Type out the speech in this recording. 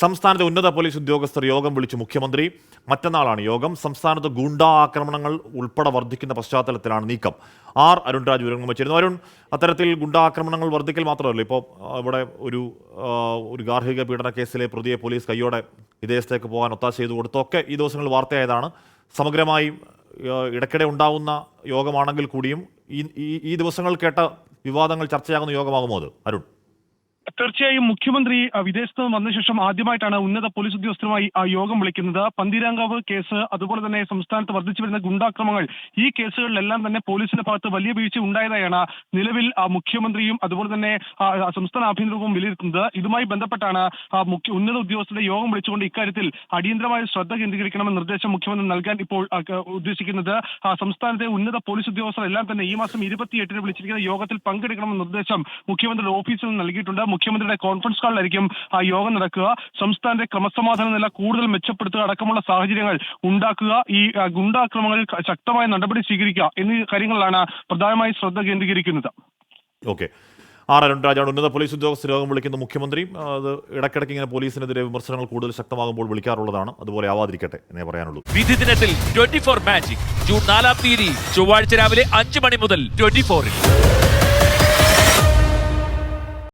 സംസ്ഥാനത്തെ ഉന്നത പോലീസ് ഉദ്യോഗസ്ഥർ യോഗം വിളിച്ചു മുഖ്യമന്ത്രി. മറ്റന്നാളാണ് യോഗം. സംസ്ഥാനത്ത് ഗുണ്ടാ ആക്രമണങ്ങൾ ഉൾപ്പെടെ വർദ്ധിക്കുന്ന പശ്ചാത്തലത്തിലാണ് നീക്കം. അരുൺരാജ് വിവരങ്ങൾ വെച്ചിരുന്നു. അരുൺ, അത്തരത്തിൽ ഗുണ്ടാ ആക്രമണങ്ങൾ വർദ്ധിക്കൽ മാത്രമല്ല, ഇപ്പോൾ ഇവിടെ ഒരു ഗാർഹിക പീഡന കേസിലെ പ്രതിയെ പോലീസ് കയ്യോടെ വിദേശത്തേക്ക് പോകാൻ ഒത്താശ ചെയ്തു കൊടുത്തൊക്കെ ഈ ദിവസങ്ങളിൽ വാർത്തയായതാണ്. സമഗ്രമായി ഇടയ്ക്കിടെ ഉണ്ടാവുന്ന യോഗമാണെങ്കിൽ കൂടിയും ഈ ദിവസങ്ങൾ കേട്ട വിവാദങ്ങൾ ചർച്ചയാകുന്ന യോഗമാകുമോ അത്, അരുൺ? തീർച്ചയായും മുഖ്യമന്ത്രി വിദേശത്ത് നിന്ന് വന്ന ശേഷം ആദ്യമായിട്ടാണ് ഉന്നത പോലീസ് ഉദ്യോഗസ്ഥരുമായി യോഗം വിളിക്കുന്നത്. പന്തീരാങ്കാവ് കേസ്, അതുപോലെ തന്നെ സംസ്ഥാനത്ത് വർദ്ധിച്ചു വരുന്ന ഗുണ്ടാക്രമങ്ങൾ, ഈ കേസുകളിലെല്ലാം തന്നെ പോലീസിന്റെ ഭാഗത്ത് വലിയ വീഴ്ച ഉണ്ടായതായാണ് നിലവിൽ മുഖ്യമന്ത്രിയും അതുപോലെ തന്നെ സംസ്ഥാന ആഭ്യന്തര വകുപ്പും വിലയിരുത്തുന്നത്. ഇതുമായി ബന്ധപ്പെട്ടാണ് ഉന്നത ഉദ്യോഗസ്ഥരുടെ യോഗം വിളിച്ചുകൊണ്ട് ഇക്കാര്യത്തിൽ അടിയന്തരമായ ശ്രദ്ധ കേന്ദ്രീകരിക്കണമെന്ന നിർദ്ദേശം മുഖ്യമന്ത്രി നൽകാൻ ഇപ്പോൾ ഉദ്ദേശിക്കുന്നത്. സംസ്ഥാനത്തെ ഉന്നത പോലീസ് ഉദ്യോഗസ്ഥർ എല്ലാം തന്നെ ഈ മാസം 28-ന് വിളിച്ചിരിക്കുന്ന യോഗത്തിൽ പങ്കെടുക്കണമെന്ന നിർദ്ദേശം മുഖ്യമന്ത്രിയുടെ ഓഫീസിൽ നിന്ന് നൽകിയിട്ടുണ്ട്. മുഖ്യമന്ത്രിയുടെ കോൺഫറൻസ് കോളിലായിരിക്കും യോഗം നടക്കുക. സംസ്ഥാനത്തെ ക്രമസമാധാന നില കൂടുതൽ മെച്ചപ്പെടുത്തുക അടക്കമുള്ള സാഹചര്യങ്ങൾ ഉണ്ടാക്കുക, ഈ ഗുണ്ടാക്രമങ്ങളിൽ ശക്തമായ നടപടി സ്വീകരിക്കുക എന്നീ കാര്യങ്ങളിലാണ് പ്രധാനമായി ശ്രദ്ധ കേന്ദ്രീകരിക്കുന്നത്. ഓക്കെ, അരുൺരാജാണ് ഉന്നത പോലീസ് ഉദ്യോഗസ്ഥർ യോഗം വിളിക്കുന്ന മുഖ്യമന്ത്രി. അത് ഇടയ്ക്കിടയ്ക്ക് ഇങ്ങനെ പോലീസിനെതിരെ വിമർശനങ്ങൾ കൂടുതൽ ശക്തമാകുമ്പോൾ വിളിക്കാറുള്ളതാണ്. അതുപോലെ ആവാതിരിക്കട്ടെ എന്നേ പറയാനുള്ളൂ. വിധി ദിനത്തിൽ 24 മാജിക് ജൂൺ 4 ചൊവ്വാഴ്ച രാവിലെ 5 മണി മുതൽ 24-ൽ.